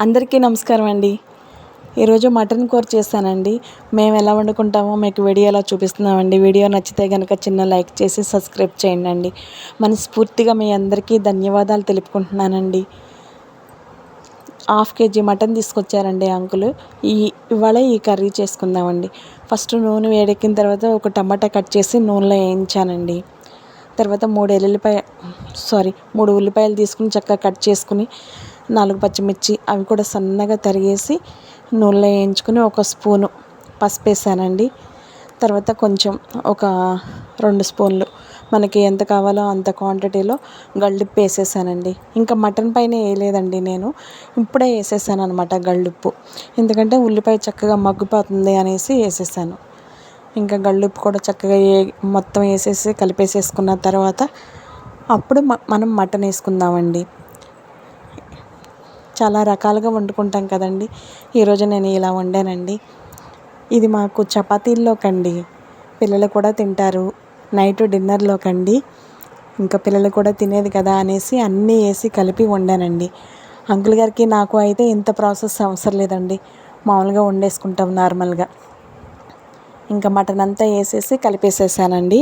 అందరికీ నమస్కారం అండి. ఈరోజు మటన్ కూర చేశానండి. మేము ఎలా వండుకుంటామో మీకు వీడియోలో చూపిస్తున్నామండి. వీడియో నచ్చితే కనుక చిన్న లైక్ చేసి సబ్స్క్రైబ్ చేయండి. మనస్ఫూర్తిగా మీ అందరికీ ధన్యవాదాలు తెలుపుకుంటున్నానండి. 1/2 kg మటన్ తీసుకొచ్చారండి అంకుల్. ఇవాళ ఈ కర్రీ చేసుకుందామండి. ఫస్ట్ నూనె వేడెక్కిన తర్వాత ఒక టమాటా కట్ చేసి నూనెలో వేయించానండి. తర్వాత 3 ఉల్లిపాయలు తీసుకుని చక్కగా కట్ చేసుకుని 4 పచ్చిమిర్చి అవి కూడా సన్నగా తరిగేసి నూనెలో వేయించుకుని ఒక స్పూను పసుపు వేసానండి. తర్వాత కొంచెం ఒక 2 స్పూన్లు మనకి ఎంత కావాలో అంత క్వాంటిటీలో గల్లుప్పు వేసేసానండి. ఇంకా మటన్ పైన వేయలేదండి, నేను ఇప్పుడే వేసేసాను అనమాట గల్లుప్పు. ఎందుకంటే ఉల్లిపాయ చక్కగా మగ్గిపోతుంది అనేసి వేసేసాను. ఇంకా గల్లుప్పు కూడా చక్కగా మొత్తం వేసేసి కలిపేసేసుకున్న తర్వాత అప్పుడు మనం మటన్ వేసుకుందామండి. చాలా రకాలుగా వండుకుంటాం కదండి. ఈరోజు నేను ఇలా వండానండి. ఇది మాకు చపాతీల్లోకండి, పిల్లలు కూడా తింటారు. నైట్ డిన్నర్లోకండి, ఇంకా పిల్లలు కూడా తినేది కదా అనేసి అన్నీ వేసి కలిపి వండానండి. అంకుల్ గారికి నాకు అయితే ఇంత ప్రాసెస్ అవసరం లేదండి, మామూలుగా వండేసుకుంటాం నార్మల్గా. ఇంకా మటన్ అంతా వేసేసి కలిపేసేసానండి.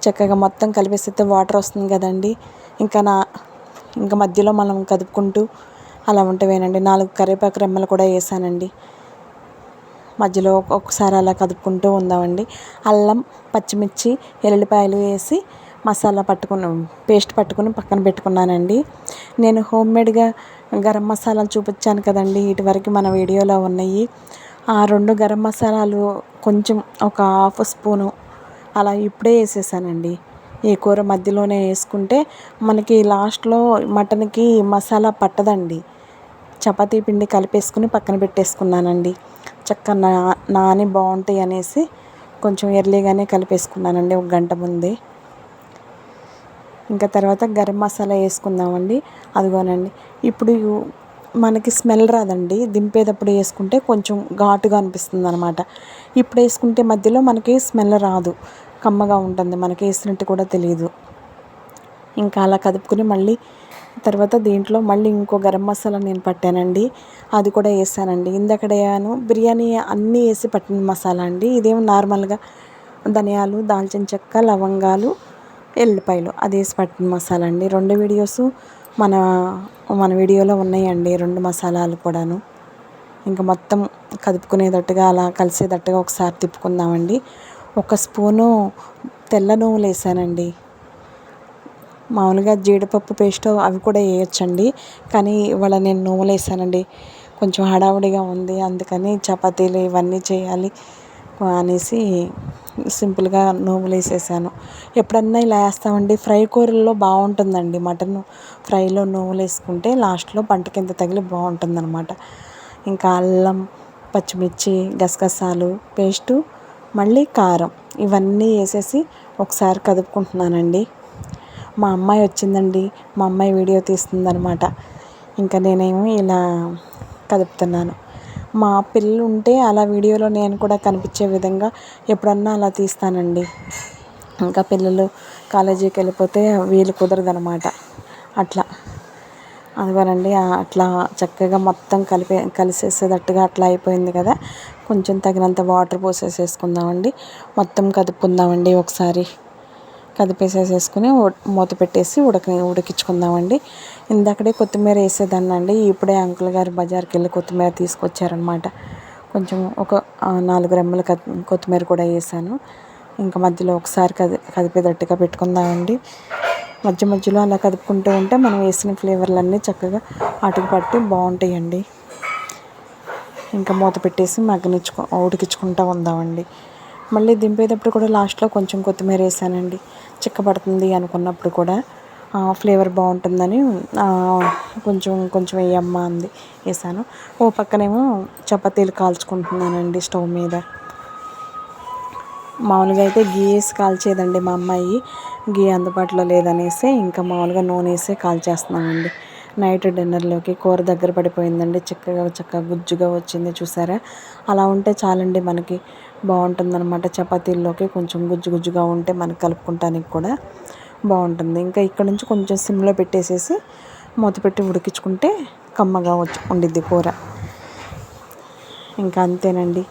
చక్కగా మొత్తం కలిపేసితే వాటర్ వస్తుంది కదండి. ఇంకా మధ్యలో మనం కదుపుకుంటూ అలా ఉంటవేనండి. 4 కరివేపాకు రెమ్మలు కూడా వేసానండి. మధ్యలో ఒకసారి అలా కదుపుకుంటూ ఉందామండి. అల్లం, పచ్చిమిర్చి, ఎల్లుల్లిపాయలు వేసి పేస్ట్ పట్టుకుని పక్కన పెట్టుకున్నానండి. నేను హోమ్మేడ్గా గరం మసాలాలు చూపించాను కదండి, ఇటువరకు మన వీడియోలో ఉన్నాయి. ఆ 2 గరం మసాలాలు కొంచెం ఒక 1/2 స్పూను అలా ఇప్పుడే వేసేసానండి. ఈ కూర మధ్యలోనే వేసుకుంటే మనకి లాస్ట్లో మటన్కి మసాలా పట్టదండి. చపాతీ పిండి కలిపేసుకుని పక్కన పెట్టేసుకున్నానండి. చక్కగా నాని బాగుంటాయి అనేసి కొంచెం ఎర్లీగానే కలిపేసుకున్నానండి, 1 గంట ముందే. ఇంకా తర్వాత గరం మసాలా వేసుకుందామండి. అదిగోనండి, ఇప్పుడు మనకి స్మెల్ రాదండి. దింపేటప్పుడు వేసుకుంటే కొంచెం ఘాటుగా అనిపిస్తుంది అనమాట. ఇప్పుడు వేసుకుంటే మధ్యలో మనకి స్మెల్ రాదు, కమ్మగా ఉంటుంది, మనకి వేసినట్టు కూడా తెలియదు. ఇంకా అలా కదుపుకుని మళ్ళీ తర్వాత దీంట్లో మళ్ళీ ఇంకో గరం మసాలా నేను పట్టానండి, అది కూడా వేసానండి. ఇందాకడేను బిర్యానీ అన్నీ వేసి పట్టిన మసాలా అండి. ఇదేమో నార్మల్గా ధనియాలు, దాల్చిన చెక్క, లవంగాలు, ఎల్లిపాయలు అది వేసి పట్టిన మసాలా అండి. 2 వీడియోస్ మన వీడియోలో ఉన్నాయండి, 2 మసాలాలు కూడాను. ఇంకా మొత్తం కదుపుకునేటట్టుగా అలా కలిసేటట్టుగా ఒకసారి తిప్పుకుందామండి. 1 స్పూను తెల్ల నువ్వులు వేసానండి. మామూలుగా జీడిపప్పు పేస్ట్ అవి కూడా వేయొచ్చండి, కానీ ఇవాళ నేను నువ్వులు వేసానండి. కొంచెం హడావుడిగా ఉంది, అందుకని చపాతీలు ఇవన్నీ చేయాలి అనేసి సింపుల్గా నువ్వులు వేసేసాను. ఎప్పుడన్నా ఇలా వేస్తామండి, ఫ్రై కూరల్లో బాగుంటుందండి. మటన్ ఫ్రైలో నువ్వులు వేసుకుంటే లాస్ట్లో పంట కింద తగిలి బాగుంటుందన్నమాట. ఇంకా అల్లం, పచ్చిమిర్చి, గసగసాలు పేస్టు, మళ్ళీ కారం ఇవన్నీ వేసేసి ఒకసారి కదుపుకుంటున్నానండి. మా అమ్మాయి వచ్చిందండి, మా అమ్మాయి వీడియో తీస్తుందనమాట. ఇంకా నేనేమో ఇలా కదుపుతున్నాను. మా పిల్లలు ఉంటే అలా వీడియోలో నేను కూడా కనిపించే విధంగా ఎప్పుడన్నా అలా తీస్తానండి. ఇంకా పిల్లలు కాలేజీకి వెళ్ళిపోతే వీలు కుదరదనమాట. అదిగోనండి, అట్లా చక్కగా మొత్తం కలిసేసేటట్టుగా అట్లా అయిపోయింది కదా. కొంచెం తగినంత వాటర్ పోసేసుకుందామండి. మొత్తం కదుపుకుందామండి. ఒకసారి కదిపేసేసుకుని మూత పెట్టేసి ఉడికించుకుందామండి. ఇందాకడే కొత్తిమీర వేసేదాన్నండి, ఇప్పుడే అంకుల్ గారు బజార్కి వెళ్ళి కొత్తిమీర తీసుకొచ్చారనమాట. కొంచెం ఒక 4 రెమ్మల కొత్తిమీర కూడా వేసాను. ఇంకా మధ్యలో ఒకసారి కదిపేటట్టుగా పెట్టుకుందామండి. మధ్యలో అలా కదుపుకుంటూ ఉంటే మనం వేసిన ఫ్లేవర్లన్నీ చక్కగా అటుకు పట్టి బాగుంటాయండి. ఇంకా మూత పెట్టేసి ఉడికించుకుంటూ ఉందామండి. మళ్ళీ దింపేటప్పుడు కూడా లాస్ట్లో కొంచెం కొత్తిమీర వేసానండి. చిక్కబడుతుంది అనుకున్నప్పుడు కూడా ఫ్లేవర్ బాగుంటుందని కొంచెం వేయమ్మా అంది, వేసాను. ఓ పక్కనేమో చపాతీలు కాల్చుకుంటున్నానండి స్టవ్ మీద. మామూలుగా అయితే గీ వేసి కాల్చేదండి మా అమ్మాయి, గీ అందుబాటులో లేదనేసి ఇంకా మామూలుగా నూనె వేసే కాల్చేస్తున్నామండి. నైట్ డిన్నర్లోకి కూర దగ్గర పడిపోయిందండి. చక్కగా గుజ్జుగా వచ్చింది, చూసారా. అలా ఉంటే చాలండి, మనకి బాగుంటుందన్నమాట. చపాతీల్లోకి కొంచెం గుజ్జుగా ఉంటే మనకు కలుపుకుంటానికి కూడా బాగుంటుంది. ఇంకా ఇక్కడ నుంచి కొంచెం సిమ్లో పెట్టేసేసి మూత పెట్టి ఉడికించుకుంటే కమ్మగా ఉండిద్ది కూర. ఇంకా అంతేనండి,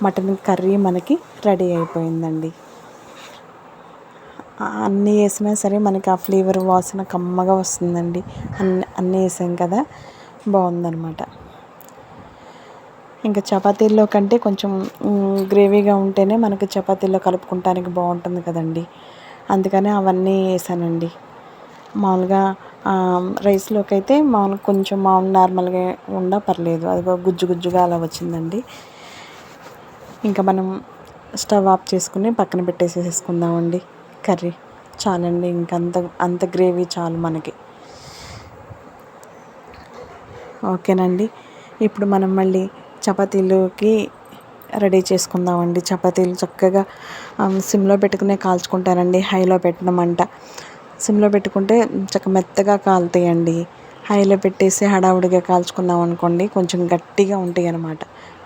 మటన్ కర్రీ మనకి రెడీ అయిపోయిందండి. అన్నీ వేసినా సరే మనకి ఆ ఫ్లేవర్ వాసన కమ్మగా వస్తుందండి. అన్నీ వేసాం కదా, బాగుందనమాట. ఇంకా చపాతీల్లో కంటే కొంచెం గ్రేవీగా ఉంటేనే మనకి చపాతీల్లో కలుపుకుంటానికి బాగుంటుంది కదండి. అందుకని అవన్నీ వేసానండి. మామూలుగా రైస్లోకి అయితే కొంచెం నార్మల్గా ఉన్నా పర్లేదు, అది గుజ్జు గుజ్జుగా అలా వచ్చిందండి. ఇంకా మనం స్టవ్ ఆఫ్ చేసుకుని పక్కన పెట్టేసేసుకుందామండి కర్రీ. చాలండి, అంత గ్రేవీ చాలు మనకి. ఓకేనండి, ఇప్పుడు మనం మళ్ళీ చపాతీలోకి రెడీ చేసుకుందామండి. చపాతీలు చక్కగా సిమ్లో పెట్టుకునే కాల్చుకుంటానండి. హైలో పెట్టిన మంట సిమ్లో పెట్టుకుంటే చక్క మెత్తగా కాలుతాయండి. హైలో పెట్టేసి హడావుడిగా కాల్చుకున్నాం అనుకోండి, కొంచెం గట్టిగా ఉంటాయి అన్నమాట.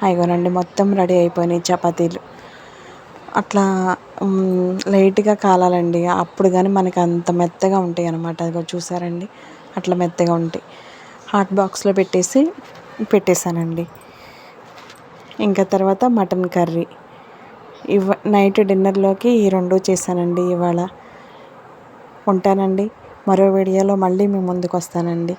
అయిగోనండి, మొత్తం రెడీ అయిపోయినాయి చపాతీలు. అట్లా లైట్గా కాలాలండి, అప్పుడు కానీ మనకి అంత మెత్తగా ఉంటాయి అన్నమాట. అదిగో చూసారండి, అట్లా మెత్తగా ఉంటాయి. హాట్ బాక్స్లో పెట్టేశానండి. ఇంకా తర్వాత మటన్ కర్రీ నైట్ డిన్నర్లోకి ఈ 2 చేశానండి ఇవాళ. ఉంటానండి, మరో వీడియోలో మళ్ళీ మీ ముందుకు వస్తానండి.